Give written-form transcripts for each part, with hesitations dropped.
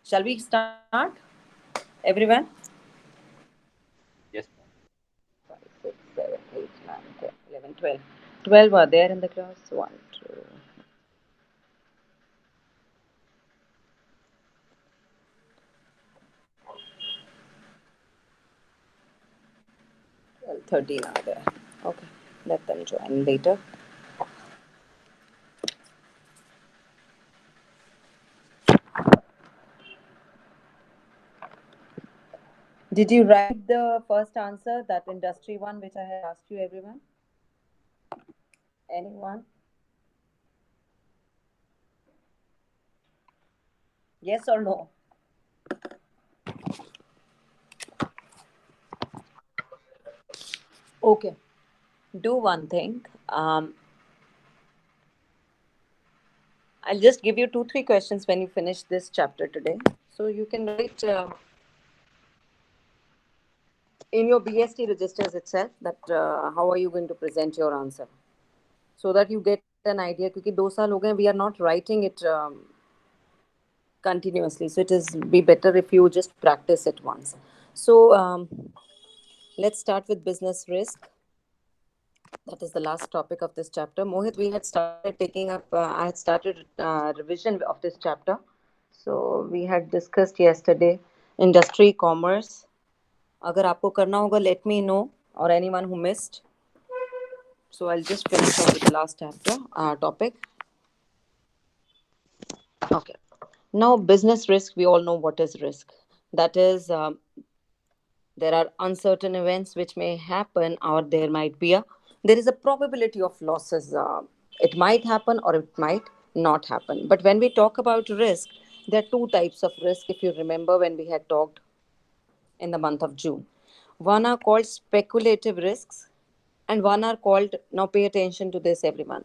Shall we start? Everyone? Yes. 5, 6, 7, 8, 9, 10, 11, 12. 12 are there in the class. 1, 2, 12, 13 are there. Okay, let them join later. Did you write the first answer, that industry one, which I had asked you, everyone? Anyone? Yes or no? Okay. Do one thing. I'll just give you two, three questions when you finish this chapter today. So you can write in your BST registers itself that how are you going to present your answer, so that you get an idea. क्योंकि 2 साल हो गए, we are not writing it continuously, so it is be better if you just practice it once. So let's start with business risk. That is the last topic of this chapter. Mohit, we had started taking up. I had started revision of this chapter. So we had discussed yesterday industry, commerce. अगर आपको करना होगा, let me know, or anyone who missed. So I'll just finish up with the last chapter topic. Okay. Now, business risk. We all know what is risk. That is, there are uncertain events which may happen, or there might be a there is a probability of losses. It might happen or it might not happen. But when we talk about risk, there are two types of risk. If you remember when we had talked in the month of June, one are called speculative risks, and one are called, now pay attention to this, everyone.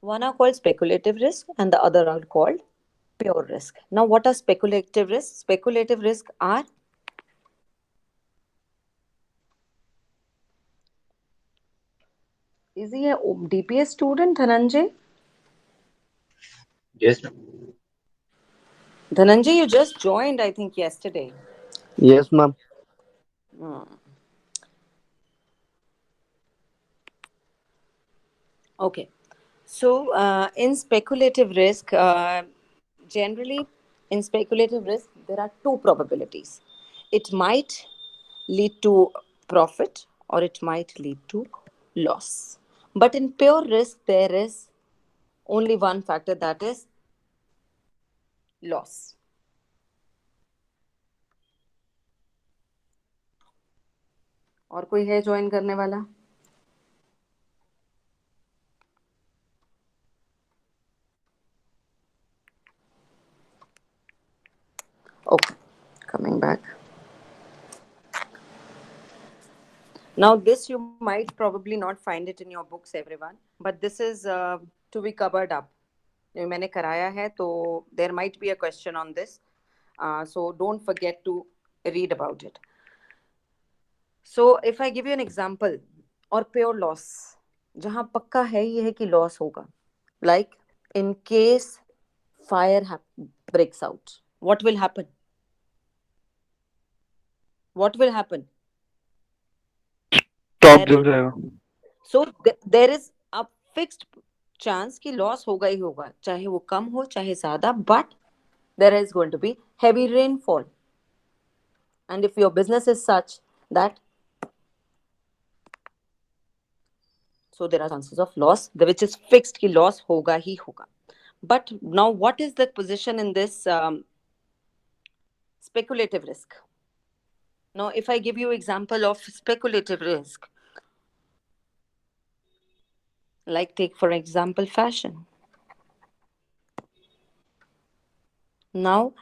One are called speculative risk, and the other are called pure risk. Now, what are speculative risks? Speculative risks are, is he a DPS student, Dhananjay? Yes, ma'am. Dhananjay, you just joined, I think, yesterday. Yes, ma'am. Hmm. Okay. So, in speculative risk, generally, in speculative risk, there are two probabilities. It might lead to profit or it might lead to loss. But in pure risk, there is only one factor, that is loss. और कोई है join करने वाला? Okay, coming back. Now, this you might probably not find it in your books, everyone, but this is to be covered up. मैंने कराया है, तो there might be a question on this, so don't forget to read about it. So if I give you an example, or pure loss, जहाँ पक्का है ये है कि loss होगा, like in case fire breaks out, what will happen? What will happen? Top There जल will, जाएगा. so there is a fixed chance कि loss होगा ही होगा, चाहे वो कम हो चाहे ज्यादा, but there is going to be heavy rainfall. And if your business is such that, so there are chances of loss, which is fixed ki loss hoga hi hoga. But now, what is the position in this speculative risk? Now, if I give you example of speculative risk, like take for example fashion. Now,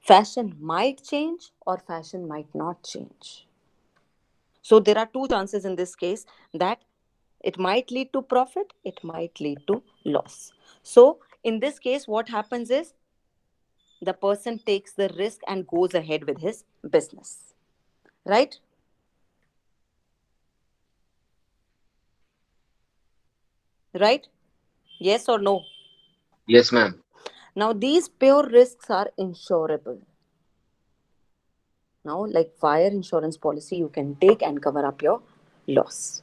fashion might change or fashion might not change. So there are two chances in this case, that it might lead to profit, it might lead to loss. So in this case, what happens is the person takes the risk and goes ahead with his business. Right? Right? Yes or no? Yes, ma'am. Now, these pure risks are insurable. Now, like fire insurance policy, you can take and cover up your loss.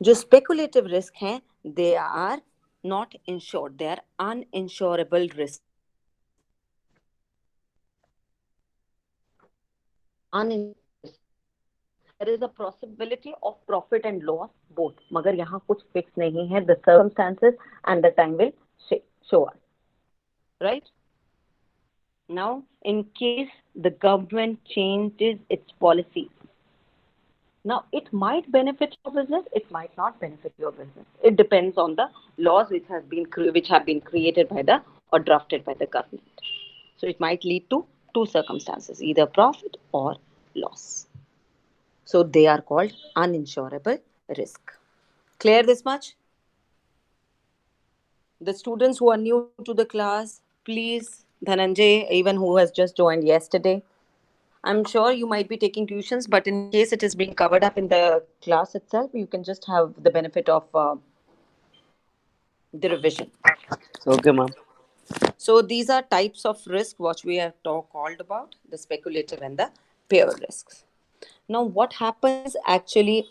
जो speculative risk हैं, they are not insured. They are uninsurable risk. Uninsurable. There is a possibility of profit and loss both. मगर यहाँ कुछ fix नहीं है. The circumstances and the time will show us. Right? Now, in case the government changes its policy, now it might benefit your business, it might not benefit your business. It depends on the laws which have been created by the or drafted by the government. So it might lead to two circumstances, either profit or loss. So they are called uninsurable risk. Clear this much? The students who are new to the class, please, Dhananjay, even who has just joined yesterday, I'm sure you might be taking tuitions, but in case it is being covered up in the class itself, you can just have the benefit of the revision. Okay, ma'am. So these are types of risk what we have called about, the speculative and the pure risks. Now, what happens actually?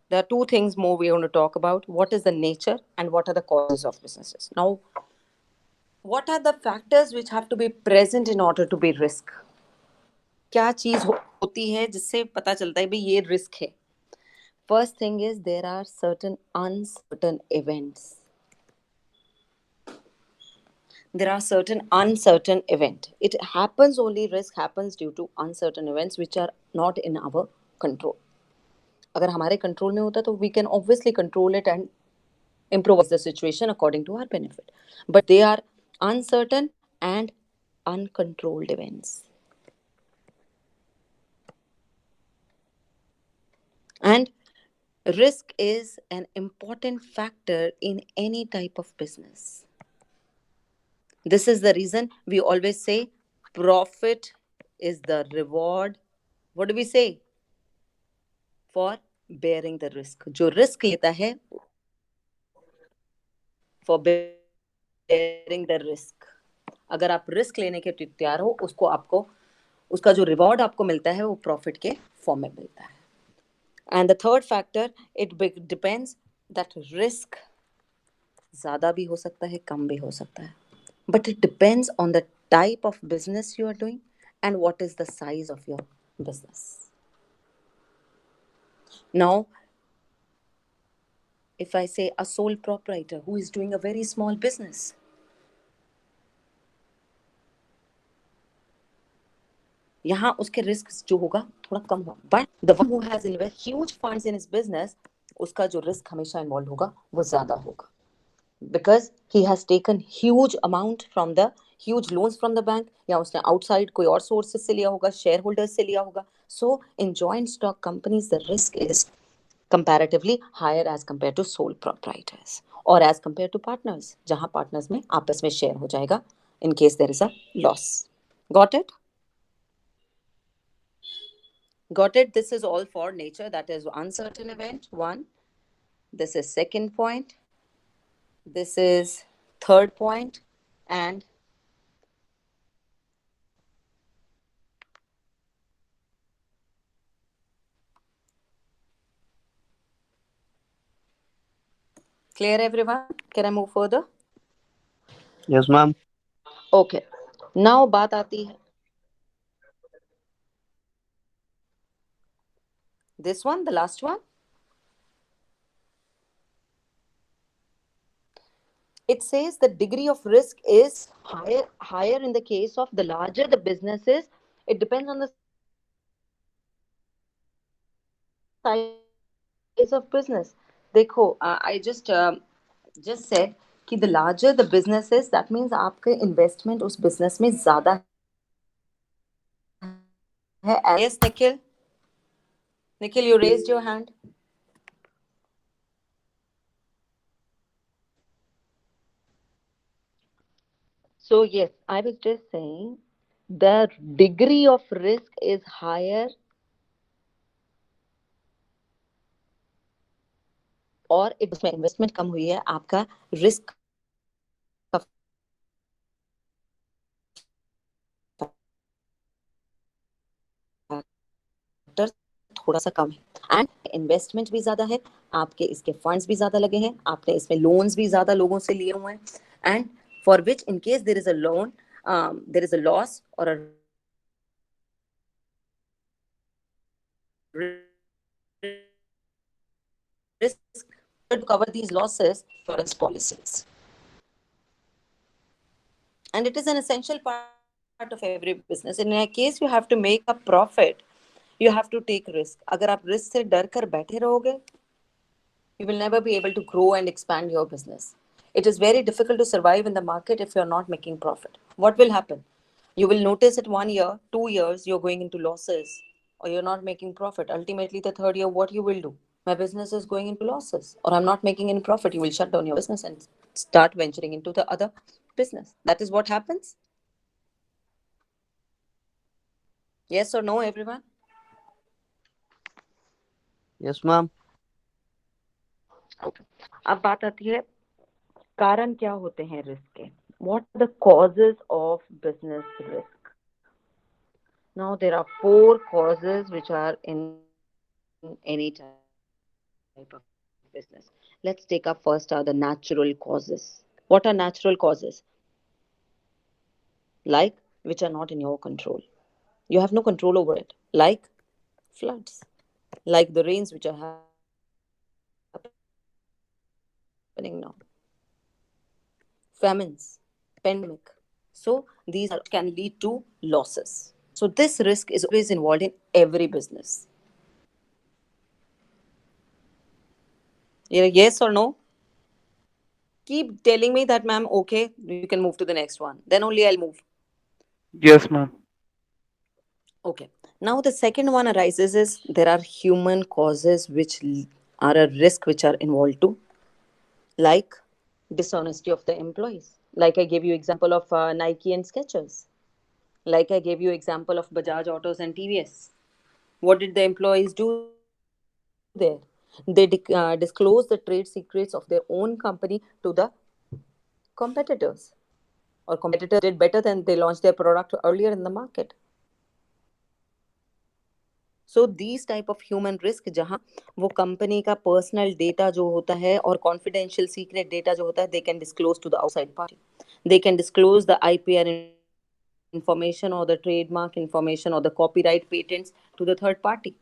There are two things more we want to talk about. What is the nature and what are the causes of businesses? Now, what are the factors which have to be present in order to be risk? क्या चीज होती है जिससे पता चलता है भाई ये रिस्क है? First thing is there are certain uncertain events. There are certain uncertain events. It happens only, risk happens due to uncertain events which are not in our control. अगर हमारे कंट्रोल में होता तो we can obviously control it and improvise the situation according to our benefit. But they are uncertain and uncontrolled events. And risk is an important factor in any type of business. This is the reason we always say profit is the reward. What do we say? For bearing the risk. जो risk लेता है for bearing the risk. अगर आप risk लेने के तैयार हो उसको आपको उसका जो रिवॉर्ड आपको मिलता है वो प्रॉफिट के फॉर्म में मिलता है. And the third factor, it depends that risk ज़्यादा भी हो सकता है, कम भी हो सकता है, but it depends on the type of business you are doing and what is the size of your business. Now, if I say a sole proprietor who is doing a very small business, यहाँ उसके risk जो होगा थोड़ा कम होगा, but the one who has invest huge funds in his business, उसका जो risk हमेशा involve होगा वो ज्यादा होगा, because he has taken huge amount from the huge loans from the bank, या उसने आउटसाइड कोई और सोर्सेज से लिया होगा, शेयर होल्डर्स से लिया होगा. So in joint stock companies the risk is comparatively higher as compared to sole proprietors or as compared to partners, जहां partners में आपस में share हो जाएगा in case there is a loss. Got it? Got it? This is all for nature, that is uncertain event, one. This is second point. This is third point. And clear everyone? Can I move further? Yes, ma'am. Okay. Now बात आती है. This one, the last one. It says the degree of risk is higher in the case of the larger the business is. It depends on the size of business. देखो, I just said कि the larger the business is, that means आपके investment उस business में ज़्यादा है. Yes, Nikhil. Nikhil, you raised your hand. So yes, I was just saying the degree of risk is higher, और उसमें investment कम हुई है, आपका रिस्क का थोड़ा सा कम है, एंड इन्वेस्टमेंट भी ज़्यादा है, आपके इसके फंड्स भी ज़्यादा लगे हैं, आपने इसमें लोन्स भी ज़्यादा लोगों से लिए हुए हैं, and for which in case there is a loan, there is a loss और अ risk to cover these losses, insurance policies. And it is an essential part of every business. In a case you have to make a profit, you have to take risk. अगर आप risk से डर कर बैठे रहोगे, you will never be able to grow and expand your business. It is very difficult to survive in the market if you're not making profit. What will happen? You will notice it 1 year, 2 years, you're going into losses or you're not making profit. Ultimately, the third year, what you will do? My business is going into losses or I'm not making any profit. You will shut down your business and start venturing into the other business. That is what happens. Yes or no, everyone? Yes, ma'am. अब बात आती है कारण क्या होते हैं risk के. What are the causes of business risk? Now there are four causes which are in any type of business. Let's take up first are the natural causes. What are natural causes? Like which are not in your control. You have no control over it. Like floods, like the rains which are happening now, famines, pandemic. So these are can lead to losses. So this risk is always involved in every business. Yeah, yes or no? Keep telling me that, ma'am, okay, you can move to the next one. Then only I'll move. Yes, ma'am. Okay. Now the second one arises is there are human causes which are a risk which are involved too, like dishonesty of the employees. Like I gave you example of Nike and Skechers. Like I gave you example of Bajaj Autos and TVS. What did the employees do there? They disclosed the trade secrets of their own company to the competitors, or competitors did better than they launched their product earlier in the market. So these type of human risk जहाँ वो company का personal data जो होता है और confidential secret data जो होता है they can disclose to the outside party. They can disclose the IPR information or the trademark information or the copyright patents to the third party.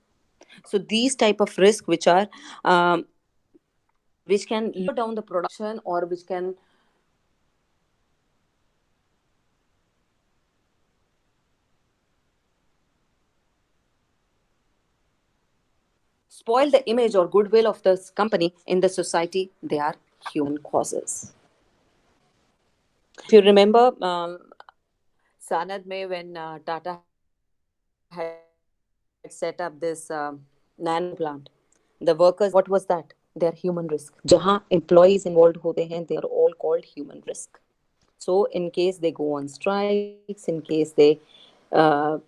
So these type of risk which are which can lower down the production or which can spoil the image or goodwill of this company in the society, they are human causes. If you remember, Sanad May, when Tata had set up this nano plant, the workers, what was that? They are human risk. जहाँ employees involved होते हैं, they are all called human risk. So in case they go on strikes, in case they uh,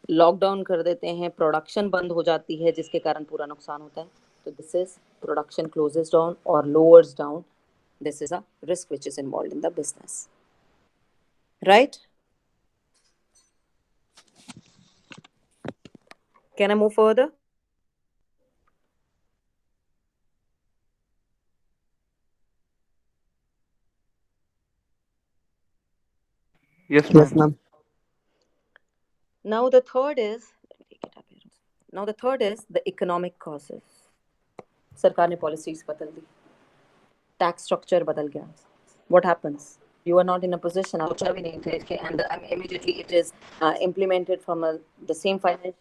lockdown कर देते हैं, production बंद हो जाती है जिसके कारण पूरा नुकसान होता है, तो this is production closes down और lowers down. This is a risk which is involved in the business. Right? Can I move further? Yes, Yes, ma'am. ma'am. Now the third is, let me take it up here. Now the third is the economic causes. सरकार ने policies बदल दी, tax structure बदल गया. What happens? You are not in a position, सोचा भी नहीं थे, and immediately it is implemented from the same financial.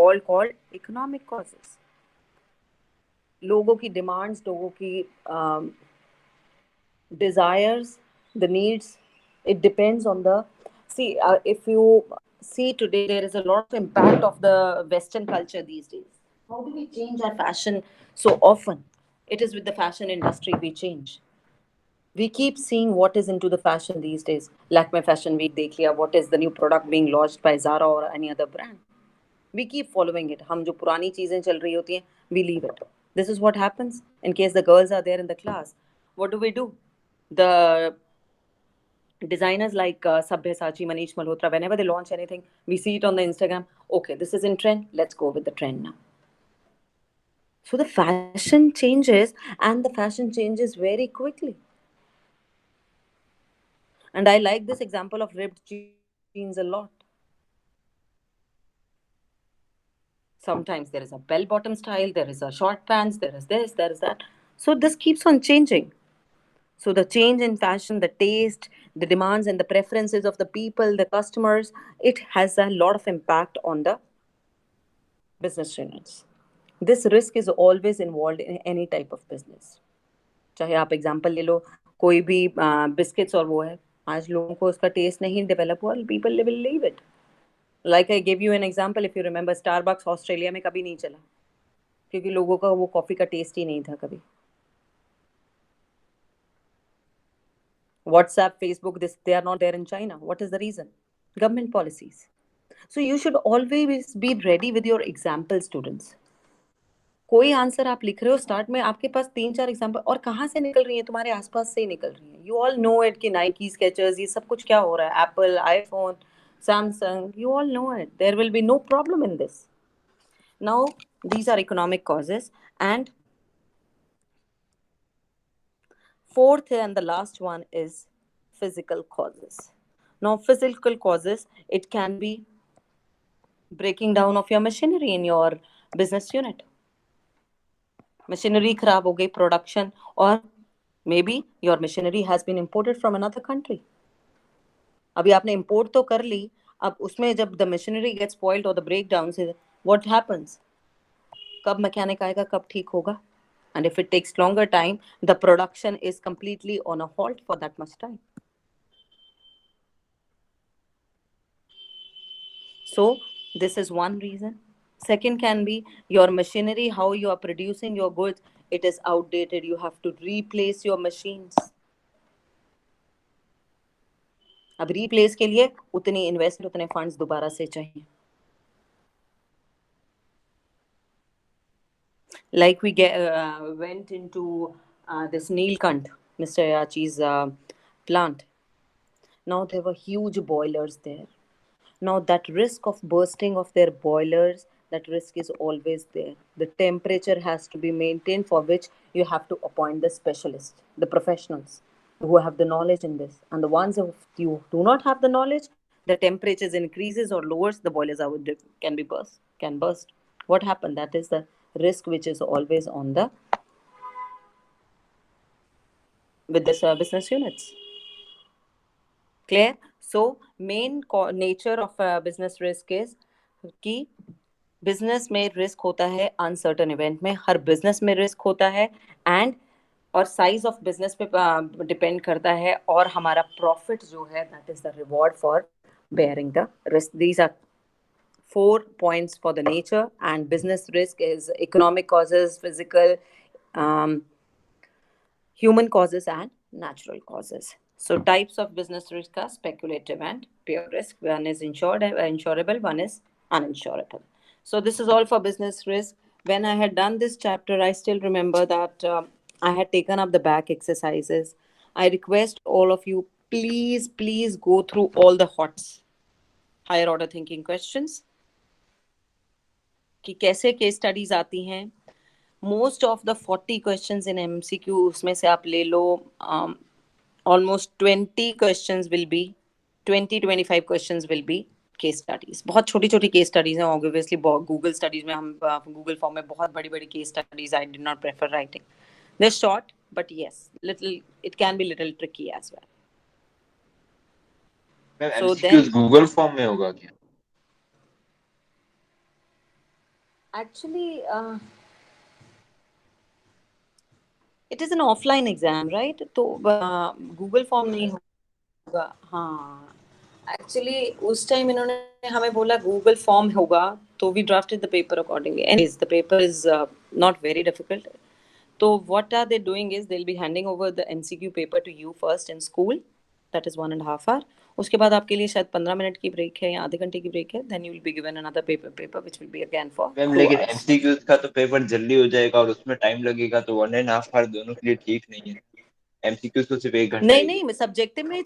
All called economic causes. लोगों की डिमांड्स, लोगों की desires, the needs, it depends on the. See, if you see today, there is a lot of impact of the Western culture these days. How do we change our fashion so often? It is with the fashion industry we change. We keep seeing what is into the fashion these days. Lakme Fashion Week देख लिया, what is the new product being launched by Zara or any other brand. We keep following it. हम जो पुरानी चीजें चल रही होती हैं, we leave it. This is what happens in case the girls are there in the class. What do? The designers like Sabyasachi, Manish Malhotra, whenever they launch anything, we see it on the Instagram. Okay, this is in trend. Let's go with the trend now. So the fashion changes, and the fashion changes very quickly. And I like this example of ripped jeans a lot. Sometimes there is a bell bottom style, there is a short pants, there is this, there is that. So this keeps on changing. So the change in fashion, the taste, the demands and the preferences of the people, the customers, it has a lot of impact on the business units. This risk is always involved in any type of business. चाहे आप example ले लो, कोई भी biscuits और वो है, आज लोगों को उसका टेस्ट नहीं डेवलप हुआ, people will leave it. Like I give you an example, if you remember, Starbucks Australia में कभी नहीं चला क्योंकि लोगों का वो कॉफी का टेस्ट ही नहीं था कभी. WhatsApp, Facebook, this, they are not there in China. What is the reason? Government policies. So you should always be ready with your example, students. कोई आंसर आप लिख रहे हो स्टार्ट में, आपके पास 3-4 एग्जांपल, और कहाँ से निकल रही है? तुम्हारे आसपास से ही निकल रही है. यू ऑल नो इट कि नाइकी, स्केचर्स, ये सब कुछ क्या हो रहा है, Apple, iPhone, Samsung, you all know it. There will be no problem in this. Now, these are economic causes. And fourth and the last one is physical causes. Now, physical causes, it can be breaking down of your machinery in your business unit. Machinery खराब हो गई, production, or maybe your machinery has been imported from another country. अभी आपने import तो कर ली, अब उसमें जब the machinery gets spoiled or the breakdowns, what happens? कब मैकेनिक आएगा, कब ठीक होगा? And if it takes longer time, the production is completely on a halt for that much time. So this is one reason. Second can be your machinery, how you are producing your goods, it is outdated. You have to replace your machines. अब replace के लिए उतनी investment, उतने funds दोबारा से चाहिए. Like we went into this Neelkant, Mr. Yachi's plant. Now there were huge boilers there. Now that risk of bursting of their boilers, that risk is always there. The temperature has to be maintained, for which you have to appoint the specialists, the professionals who have the knowledge in this. And the ones if you do not have the knowledge, the temperatures increases or lowers, the boilers can burst. What happened? That is the risk which is always on the with this business units. Clear? So main nature of business risk is कि business में risk होता है uncertain event में, हर business में risk होता है, and और size of business पे डिपेंड करता है, और हमारा प्रॉफिट जो है that is the reward for bearing the risk. These are 4 points for the nature, and business risk is economic causes, physical, human causes, and natural causes. So types of business risk are speculative and pure risk. One is insurable, one is uninsurable. So this is all for business risk. When I had done this chapter, I still remember that I had taken up the back exercises. I request all of you, please go through all the HOTS, higher order thinking questions, कि कैसे case studies आती हैं. Most of the 40 questions in MCQ, उसमें से आप ले लो almost 20 questions will be 20-25 questions will be case studies. बहुत छोटी छोटी केस स्टडीज हैं. ऑब्वियसली गूगल स्टडीज में हम गूगल फॉर्म में बहुत बड़ी बड़ी case studies I did not prefer writing. They're short, but yes, it can be little tricky as well. So MCQs Google form में होगा क्या? Actually, it is an offline exam, right? तो Google form नहीं होगा. हाँ, actually उस time इन्होंने हमें बोला गूगल फॉर्म होगा, तो we drafted the paper accordingly. Anyways the paper is not very difficult. So what are they doing is they'll be handing over the MCQ paper to you first in school. That is 1.5 hour. उसके बाद आपके लिए शायद 15 minute की break है या आधे घंटे की ब्रेक है. Then you will be given another paper which will be again for ma'am 2 लेकिन hours. एमसीक्यूज का तो पेपर जल्दी हो जाएगा और उसमें टाइम लगेगा, तो 1.5 आवर दोनों के लिए ठीक नहीं है। एमसीक्यूज तो सिर्फ 1 घंटा नहीं ही नहीं, सब्जेक्टिव में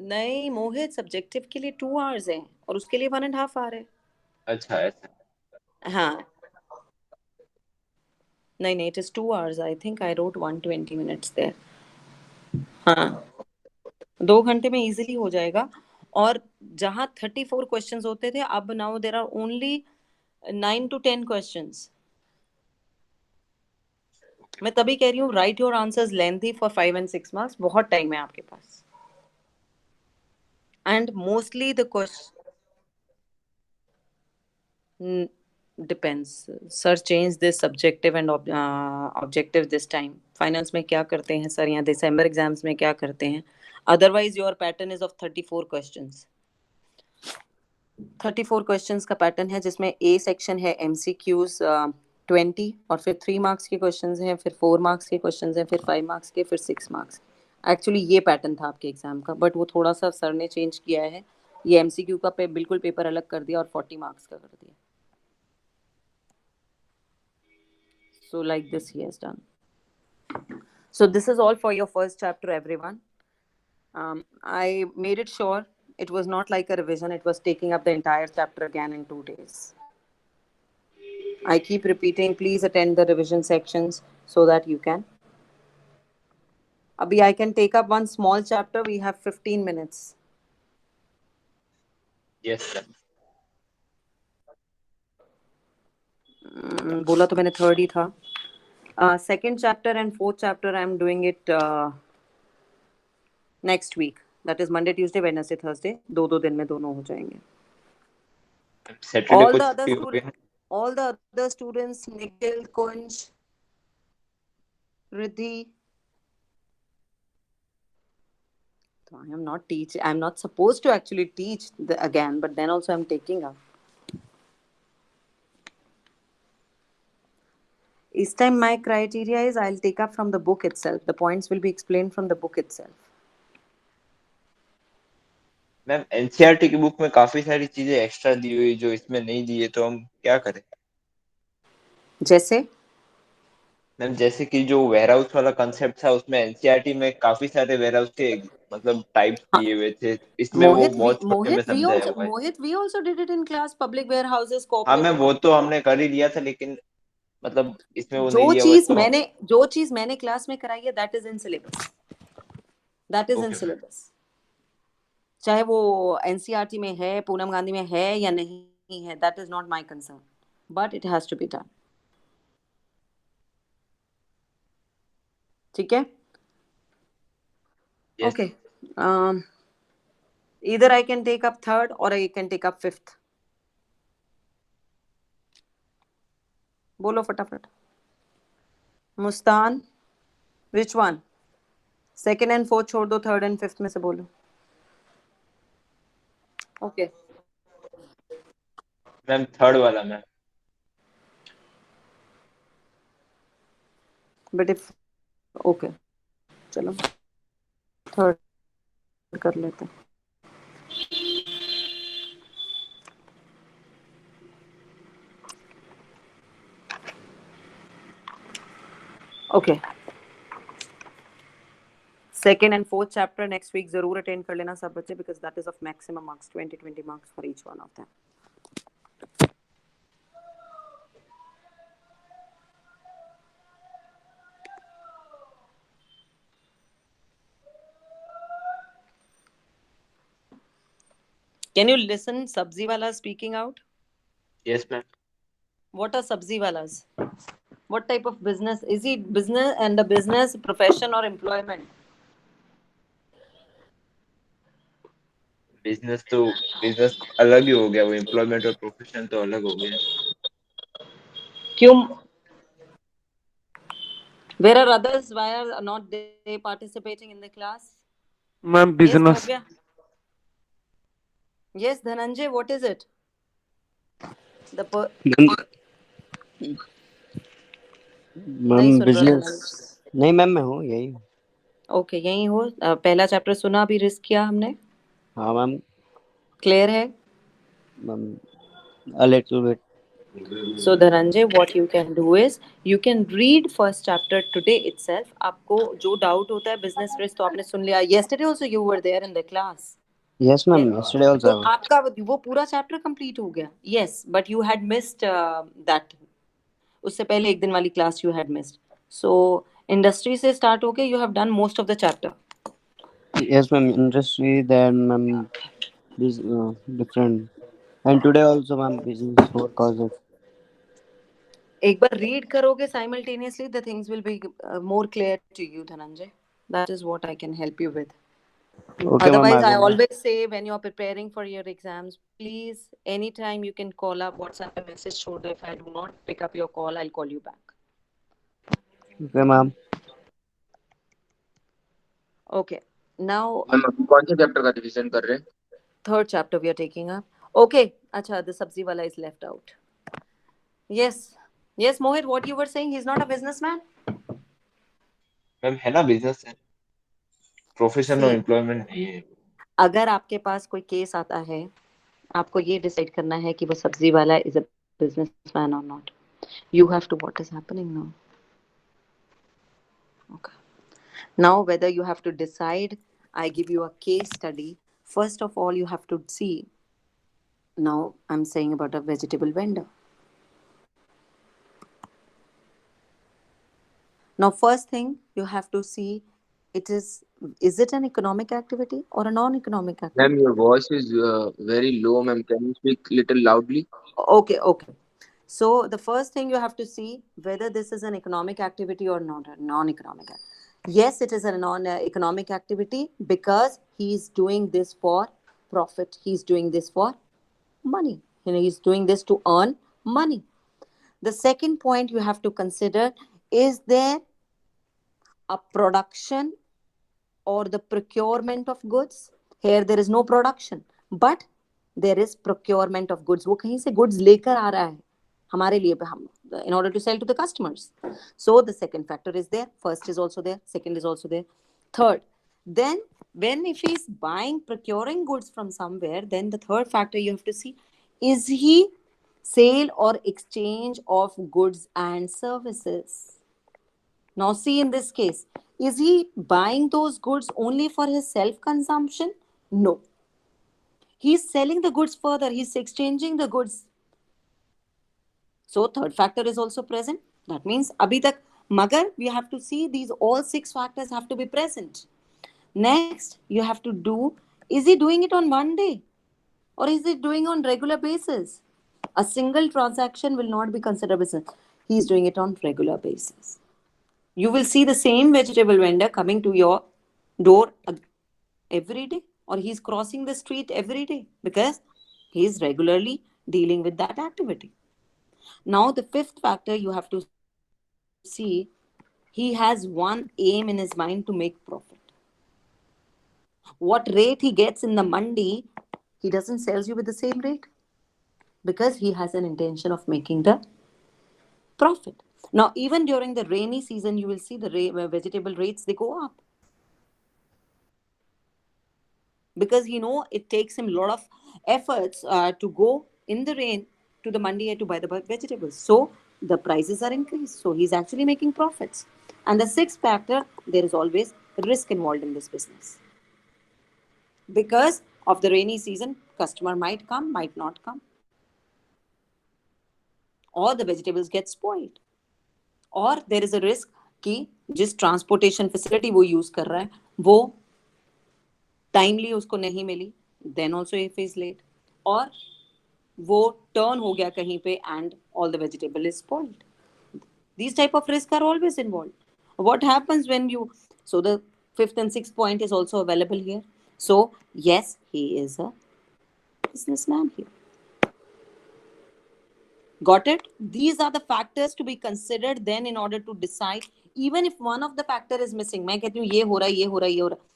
नहीं मोहित, सब्जेक्टिव के लिए 2 hours है और उसके लिए 1.5 hour है. अच्छा ऐसा। हाँ नहीं, it is 2 hours. I think I wrote 120 minutes there. हाँ 2 घंटे में इजीली हो जाएगा. और जहाँ 34 क्वेश्चंस होते थे, अब now there are only 9 to 10 questions. मैं तभी कह रही हूँ write your answers lengthy for 5 and 6 marks. बहुत टाइम है आपके पास. And mostly the question depends. Sir change this subjective and objective this time. Finals में क्या करते हैं सर, या दिसंबर एग्जाम्स में क्या करते हैं? Otherwise your pattern is of 34 questions. 34 questions का पैटर्न है, जिसमें ए सेक्शन है MCQs 20 और फिर 3 मार्क्स के क्वेश्चंस हैं, फिर 4 मार्क्स के क्वेश्चंस हैं, फिर 5 मार्क्स के, फिर 6 मार्क्स. एक्चुअली ये पैटर्न था आपके एग्जाम का, बट वो थोड़ा सा सर ने चेंज किया है. ये MCQ का बिल्कुल पेपर अलग कर दिया और 40 मार्क्स का कर दिया. So like this he has done. So this is all for your first chapter, everyone. I made it sure it was not like a revision. It was taking up the entire chapter again in 2 days. I keep repeating, please attend the revision sections so that you can. Abhi, I can take up one small chapter. We have 15 minutes. Yes sir. बोला तो मैंने third ही था. Second chapter and fourth chapter I am doing it next week. That is Monday, Tuesday, Wednesday, Thursday. 2 दिन में दोनों हो जाएंगे. Saturday All को the other छुट्टी हो गया। all the other students, Nikhil, Kunj, Riddhi. So I am not teaching. I am not supposed to actually teach again, but then also I am taking up. This time my criteria is I'll take up from the book itself. The points will be explained from the book itself. Ma'am NCERT की book में काफी सारी चीजें extra दी हुई जो इसमें नहीं दी है, तो हम क्या करें? जैसे मैम जैसे कि जो वेयरहाउस वाला कंसेप्ट था उसमें एनसीईआरटी में काफी सारे वेयरहाउस के मतलब टाइप्स दिए हुए थे, इसमें वो बहुत छोटे में समझाया हुआ है। Mohit, we also did it in class. Public warehouses, हाँ मैम cooperative. वो तो हमने कर ही लिया था, लेकिन मतलब इसमें वो नहीं जो दिया हुआ तो चीज मैंने क्लास में कराई है, that is in syllabus. That is in okay ma'am. syllabus. चाहे वो एनसीईआरटी में है, पूनम गांधी में है या नहीं है, that is not my concern. But it has to be done. ठीक है? Yes. Okay. Either I can take up third or I can take up fifth. बोलो फटाफट. Mustan, which one? Second and fourth छोड़ दो, third and fifth में से बोलो. Okay. Ma'am third वाला मैम। But if okay, चलो third कर लेते हैं. Okay. Second and fourth chapter next week जरूर attend कर लेना सब बच्चे, because that is of maximum marks, 20 marks for each one of them. Can you listen Sabzi wala speaking out? Yes ma'am. What are Sabzi walas? What type of business? Is it business and a business profession or employment? Business अलग ही हो गया, वो employment और profession तो अलग हो गया। क्यों? Where are others? Why are not they participating in the class? Ma'am Yes, business Bhavya. Yes, Dhananjay, what is it? The ma'am ma'am नहीं सुन रहा बिजनेस धनंजय? नहीं मैम, मैं हूँ यही। ओके, यही हो। पहला चैप्टर सुना, अभी रिस्क किया हमने, हाँ मैम। क्लियर है? Ma'am a little bit. So Dhananjay, what you can do is you can read first chapter today itself. आपको जो डाउट होता है बिजनेस रिस्क तो आपने सुन लिया. Yesterday also you were there in the class. Yes ma'am, Yes. Yesterday तो also. आपका वो पूरा चैप्टर कंप्लीट हो गया. Yes, but you had missed that. उससे पहले एक दिन वाली class you had missed. So industry से स्टार्ट होके you have done most of the chapter. Yes ma'am, industry then ma'am different, and today also ma'am business four causes. एक बार read करोगे simultaneously, the things will be more clear to you, Dhananjay. That is what I can help you with. Okay ma'am, Otherwise, I I will. always say when you're preparing for your exams, please, anytime you can call up, WhatsApp a message. Should if I do not pick up your call, I'll call you back. Okay ma'am. Okay. Now, ma'am अभी कौन से chapter का revision कर रहे हैं? third chapter we are taking up. Okay. Acha, the sabzi wala is left out. Yes. Yes, Mohit, what you were saying? He's not a businessman? Ma'am है ना, business है, प्रोफेशनल See, एम्प्लॉयमेंट नहीं है। अगर आपके पास कोई केस आता है, आपको ये डिसाइड करना है कि वो सब्जी वाला is a businessman or not. You have to what is happening now. Okay. Now, whether you have to decide, I give you a case study. First of all, you have to see. Now, I'm saying about a vegetable vendor. Now, first thing you have to see, it is it an economic activity or a non-economic ma'am activity? your voice is very low, ma'am, can you speak little loudly? Okay, okay. So the first thing you have to see whether this is an economic activity or not a non-economic. Yes, it is a non-economic activity because he is doing this for profit. He's doing this for money. He's doing this to earn money. The second point you have to consider, is there a production or the procurement of goods? Here there is no production, but there is procurement of goods. वो कहीं से goods लेकर आ रहा है हमारे लिए, हम in order to sell to the customers. So the second factor is there. First is also there, second is also there, third. Then when if he's buying, procuring goods from somewhere, then the third factor you have to see, is he sale or exchange of goods and services? Now, see in this case, is he buying those goods only for his self consumption? No. He's selling the goods further, he's exchanging the goods. So, third factor is also present. That means, abhi tak, magar, we have to see these all six factors have to be present. Next, you have to do, is he doing it on one day or is he doing on regular basis? A single transaction will not be considered business. He is doing it on regular basis. You will see the same vegetable vendor coming to your door every day, or he's crossing the street every day because he is regularly dealing with that activity. Now, the fifth factor you have to see, he has one aim in his mind to make profit. What rate he gets in the mandi, he doesn't sell you with the same rate because he has an intention of making the profit. Now, even during the rainy season, you will see the vegetable rates, they go up because it takes him a lot of efforts to go in the rain to the mandi to buy the vegetables. So the prices are increased. So he's actually making profits. And the sixth factor, there is always risk involved in this business. Because of the rainy season, customer might come, might not come. Or the vegetables get spoiled. Or there is a risk कि जिस transportation facility वो use कर रहा है वो timely उसको नहीं मिली, then also if is late, और वो टर्न हो गया कहीं पे and all the vegetable is spoiled. These type of risks are always involved. What happens when you, so the fifth and sixth point is also available here. So yes, he is a businessman here. Got it? These are the factors to be considered then in order to decide. Even if one of the factor is missing, मैं कहती हूँ ये हो रहा है, ये हो रहा है, ये हो रहा है,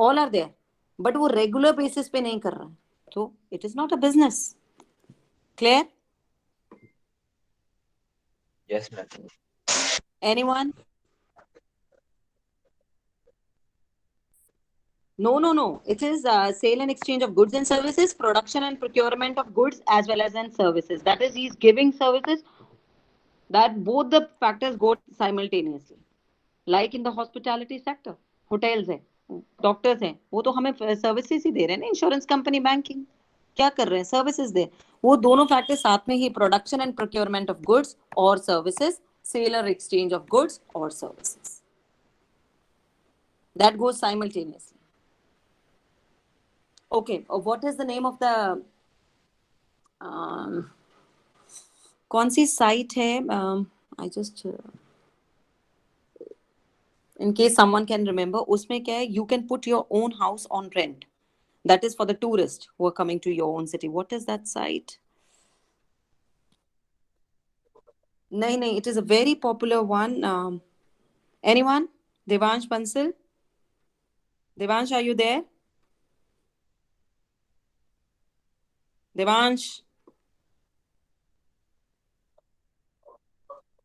all are there, but वो regular basis पे नहीं कर रहा है, तो it is not a business. Clear? Yes, ma'am. Anyone? No. It is sale and exchange of goods and services, production and procurement of goods as well as in services. That is, he's giving services that both the factors go simultaneously. Like in the hospitality sector, hotels है, doctors हैं, वो तो हमें services ही दे रहे हैं ना, insurance company, banking, क्या कर रहे हैं, सर्विसेज दे, वो दोनों फैक्टर साथ में ही, production and procurement of goods और सर्विसेज, सेल और एक्सचेंज ऑफ गुड्स और services, that goes simultaneously. Okay, what is the name of the कौन सी साइट है, I just in case someone can remember, उसमें क्या है, you can put your own house on rent. That is for the tourists who are coming to your own city. What is that site? नहीं, it is a very popular one. Anyone? Devansh Bansal? Devansh, are you there? Devansh?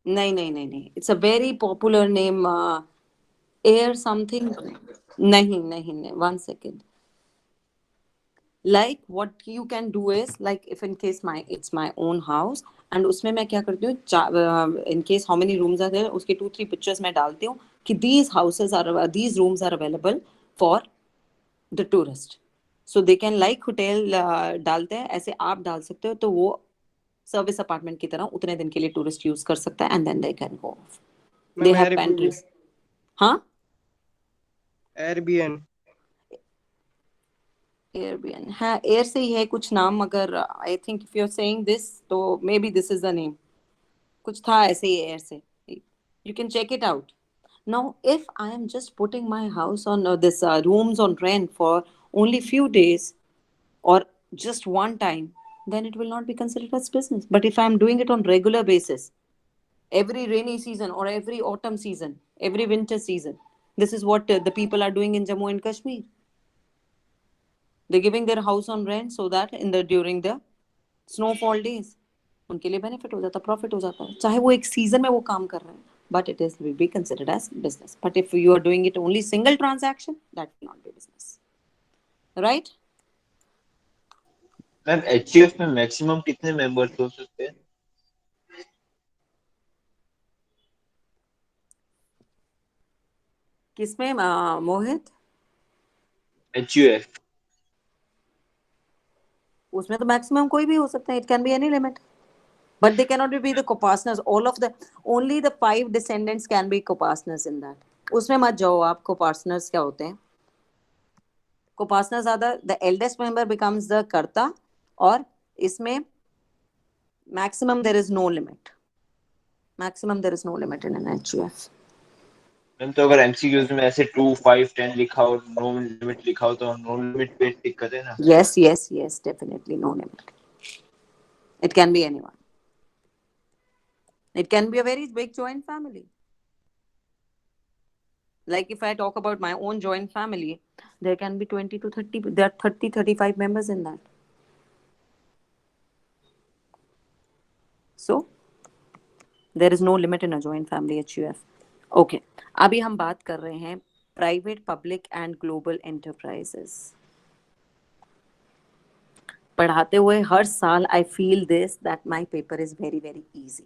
नहीं. It's a very popular name. Air something. नहीं. 1 second. Like what you can do is, like if in case it's my own house, and उसमें मैं क्या करती हूँ, in case how many rooms are there, उसके 2-3 pictures मैं डालती हूँ कि these rooms are available for the tourist, so they can like hotel डालते हैं, ऐसे आप डाल सकते हो, तो वो सर्विस अपार्टमेंट की तरह उतने दिन के लिए टूरिस्ट यूज कर सकता है, and then they can go off. They have pantries. हाँ, Airbnb. Airbnb, हाँ, एयर से ही है कुछ नाम, मगर I think if you are saying this, तो maybe this is the name, कुछ था ऐसे ही एयर से, you can check it out. Now if I am just putting my house on this rooms on rent for only few days or just one time, then it will not be considered as business. But if I am doing it on regular basis, every rainy season or every autumn season, every winter season, this is what the people are doing in Jammu and Kashmir. They're giving their house on rent so that during the snowfall days, उनके लिए benefit हो जाता, profit हो जाता है, चाहे वो एक season में वो काम कर रहे हैं, but it will be considered as business. But if you are doing it only single transaction, that will not be business, right? Ma'am HUF में मैक्सिमम कितने मेंबर्स हो सकते हैं? किसमें मोहित? एचयूएफ उसमें तो मैक्सिमम कोई भी हो सकता है, it can be any limit, but they cannot be the co-partners. Only the 5 descendants can be co-partners in that. उसमें मत जाओ आप, co-partners क्या होते हैं? Co-partners are the eldest member becomes the कर्ता, और इसमें maximum there is no limit. Maximum there is no limit in an HUF. Ma'am तो अगर एमसीक्यूज में ऐसे 2, 5, 10 लिखा हो, नो लिमिट लिखा हो, तो नो लिमिट पे टिक कर देना? Yes, definitely no limit. It can be anyone. It can be a very big joint family. Like if I talk about my own joint family, there can be 20 to 30, there are 30, 35 members in that. So, there is no limit in a joint family HUF. Okay, अभी हम बात कर रहे हैं private, public and global enterprises. पढ़ाते हुए हर साल I feel this, that my paper is very, very easy.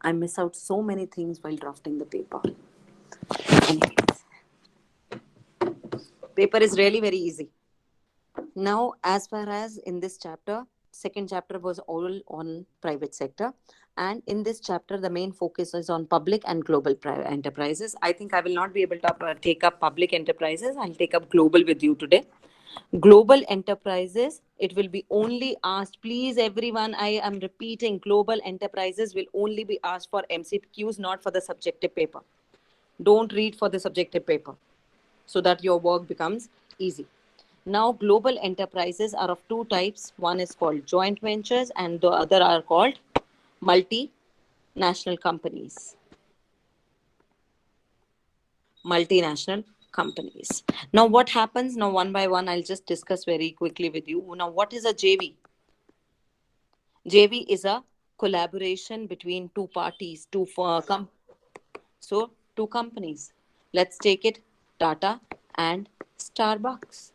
I miss out so many things while drafting the paper. Anyways, paper is really very easy. Now, as far as in this chapter, second chapter was all on private sector, and in this chapter the main focus is on public and global enterprises. I think I will not be able to take up public enterprises. I'll take up global with you today. Global enterprises, it will be only asked, please everyone, I am repeating, global enterprises will only be asked for MCQs, not for the subjective paper. Don't read for the subjective paper, so that your work becomes easy. Now, global enterprises are of 2 types. One is called joint ventures and the other are called multinational companies. Multinational companies. Now, what happens? Now, one by one, I'll just discuss very quickly with you. Now, what is a JV? JV is a collaboration between two parties, so two companies. Let's take it, Tata and Starbucks.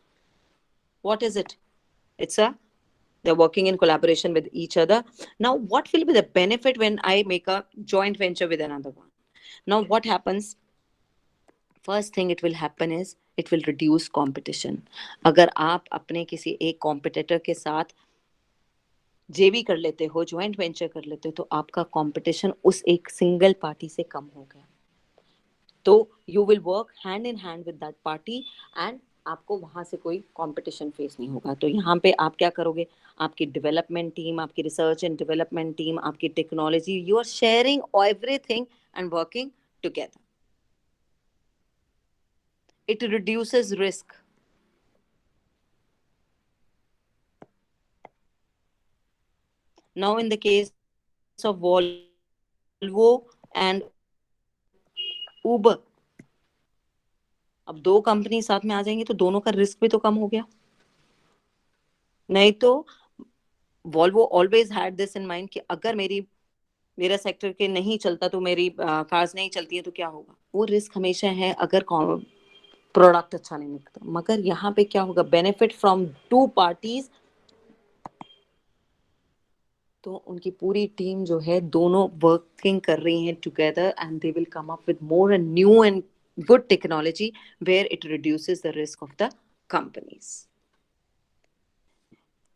What is it? It's a they're working in collaboration with each other. Now, what will be the benefit when I make a joint venture with another one? Now, what happens? First thing it will happen is it will reduce competition. अगर आप अपने किसी एक competitor के साथ जेबी कर लेते हो, ज्वाइंट वेंचर कर लेते हो, तो आपका कंपटीशन उस एक सिंगल पार्टी से कम हो गया. तो you will work hand in hand with that party and आपको वहां से कोई कंपटीशन फेस नहीं होगा. तो यहाँ पे आप क्या करोगे? आपकी डेवलपमेंट टीम, आपकी रिसर्च एंड डेवलपमेंट टीम, आपकी technology, you are sharing everything and working together. It reduces risk. Now, in the case of Volvo and Uber, अब दो कंपनी साथ में आ जाएंगी तो दोनों का रिस्क भी तो कम हो गया. नहीं तो Volvo always had this in mind कि अगर मेरा सेक्टर के नहीं चलता तो मेरी कार्स नहीं चलती है तो क्या होगा. वो रिस्क हमेशा है अगर प्रोडक्ट अच्छा नहीं निकलता. मगर यहाँ पे क्या होगा? Benefit from two parties. तो उनकी पूरी टीम जो है दोनों वर्किंग कर रही हैं together and they will come up with more and new and good technology where it reduces the risk of the companies.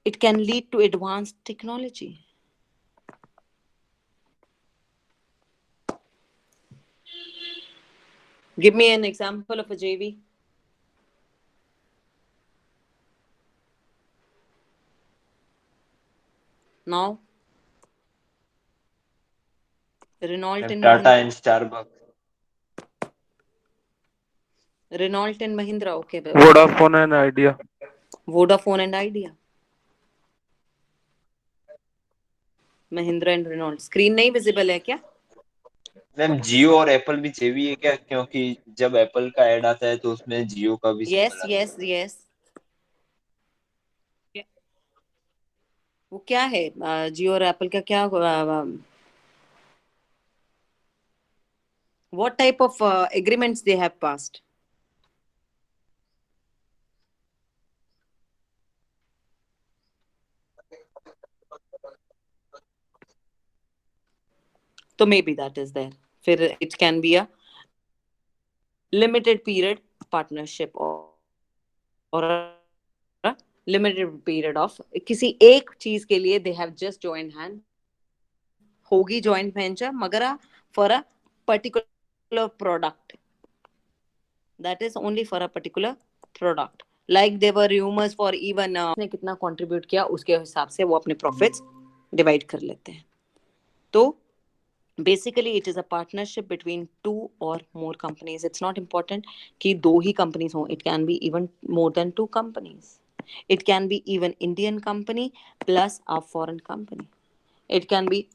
It can lead to advanced technology. Give me an example of a JV. Now, Renault and Tata Mahindra. and Starbucks. Renault and Mahindra, okay. Vodafone and Idea. Vodafone and Idea. Mahindra and Renault. Screen नहीं visible है क्या? Ma'am जियो और Apple भी जेवी है क्या? क्योंकि जब एप्पल का ऐड आता है तो उसमें जियो का भी Yes, सिंबल आता है. yes, yes. वो क्या है? जियो और एप्पल का क्या? What type of agreements they have passed? So maybe that is there. It can be a limited period partnership or a limited period of किसी एक चीज के लिए they have just joined hand. होगी joint venture मगर for a particular product. That is only for a particular product. Like there were rumors for even ने कितना contribute किया उसके हिसाब से वो अपने profits divide कर लेते हैं. तो basically it is a partnership between two or more companies. It's not important कि दो ही companies हों. It can be even more than two companies. It can be even Indian company plus a foreign company. It can be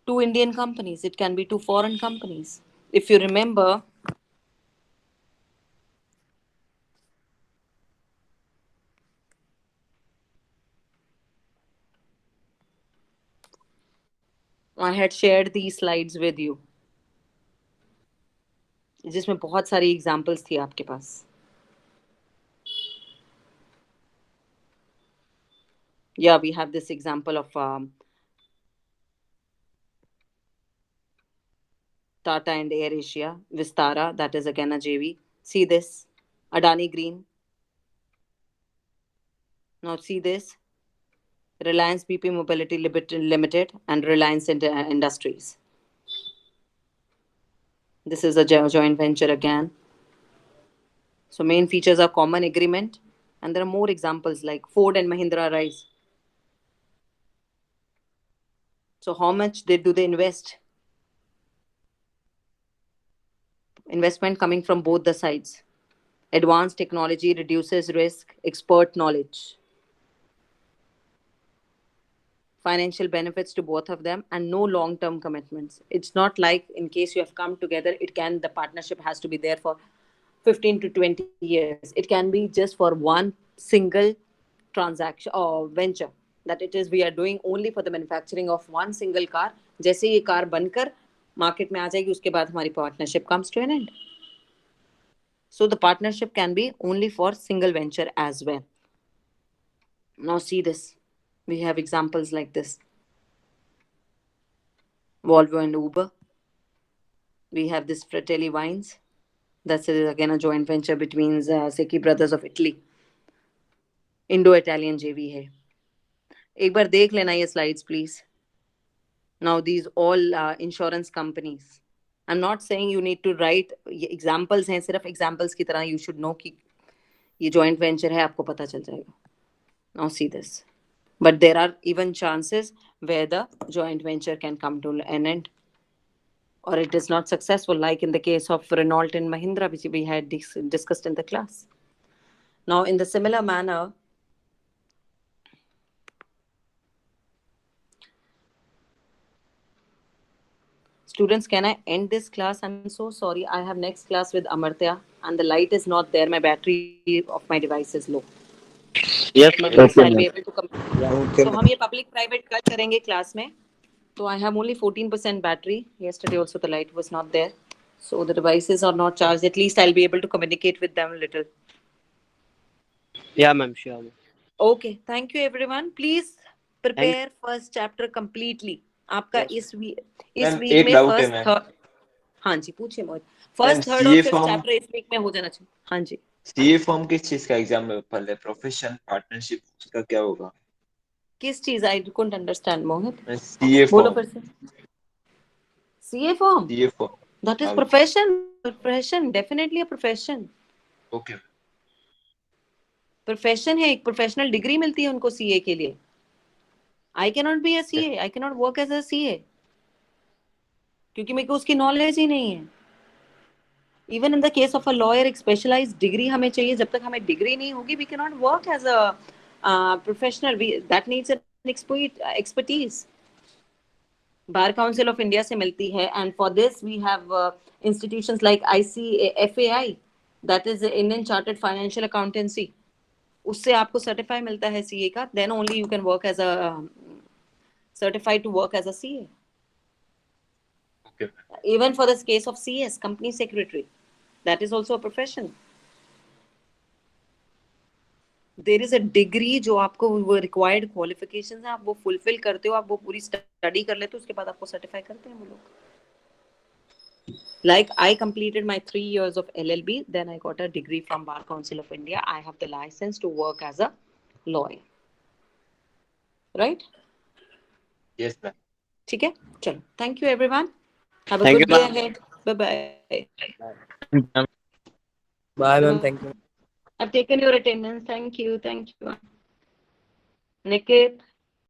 two Indian companies. It can be two foreign companies. If you remember, I had shared these slides with you, जिसमें बहुत सारी examples थी आपके पास. Yeah, we have this example of Tata and AirAsia, Vistara, that is again a JV. See this, Adani Green. Now see this, Reliance BP Mobility Limited and Reliance Industries. This is a joint venture again. So main features are common agreement, and there are more examples like Ford and Mahindra Rise. So how much do they invest? Investment coming from both the sides. Advanced technology reduces risk, expert knowledge. Financial benefits to both of them and no long-term commitments. It's not like in case you have come together, the partnership has to be there for 15 to 20 years. It can be just for one single transaction or venture. that it is we are doing only for the manufacturing of one single car. जैसे ये car बनकर market में आ जाएगी उसके बाद हमारी partnership comes to an end. So the partnership can be only for single venture as well. Now see this. We have examples like this. Volvo and Uber. We have this Fratelli Wines. That's again a joint venture between Secchi brothers of Italy. Indo-Italian JV है. एक बार देख लेना ये slides please. Now these all insurance companies. I'm not saying you need to write examples हैं, सिर्फ examples की तरह you should know कि ये joint venture है, आपको पता चल जाएगा. Now see this. But there are even chances where the joint venture can come to an end or it is not successful, like in the case of Renault and Mahindra, which we had discussed in the class. Now in the similar manner, students, can I end this class? I'm so sorry. I have next class with Amartya and the light is not there. My battery of my device is low. Yes, ma'am. At least Okay, I'll be ma'am. able to come. Okay, So हम ये public private कल करेंगे class में. So I have only 14% battery. Yesterday also the light was not there. So the devices are not charged. At least I'll be able to communicate with them a little. Yeah, ma'am. Sure. Ma'am. Okay. Thank you everyone. Please prepare first chapter completely. आपका इस ma'am week एक में doubt है first ma'am. third. हाँ जी पूछिए मोहित. Ma'am First third और CA fifth form chapter इस week में हो जाना चाहिए. हाँ जी. सीए फॉर्म किस चीज का एग्जाम है? प्रोफेशन, पार्टनरशिप, उसका क्या होगा? किस चीज? I couldn't understand Mohit. CA बोलो फॉर्म. फिर से. CA form. CA form. That is profession. Profession. Definitely a profession. Okay. Profession है, एक प्रोफेशनल डिग्री मिलती है उनको सीए के लिए. I can not be a CA, I can not work as a CA क्योंकि मेरे को उसकी नॉलेज ही नहीं है. Even in the case of a lawyer एक स्पेशलाइज्ड डिग्री हमें चाहिए. जब तक हमें डिग्री नहीं होगी we can not work as a professional. That needs an expertise. Bar council of India से मिलती है and for this we have institutions like ICFAI, that is Indian chartered financial accountancy. उससे आपको सर्टिफाई मिलता है CA का. Then only you can work as a certified to work as a CA. Even for this case of CS, company secretary, that is also a profession. There is a degree जो आपको वो required qualifications है, आप वो fulfill करते हो, आप वो पूरी study कर लेते हो, उसके बाद आपको certify करते हैं वो लोग. Like I completed my 3 years of LLB, then I got a degree from Bar Council of India. I have the license to work as a lawyer. Right? Yes ma'am. ठीक है, चलो. Thank you everyone. Have a Thank good you, day ma'am. ahead. Bye bye. Bye, ma'am. Thank you. I've taken your attendance. Thank you. Thank you. Nikit.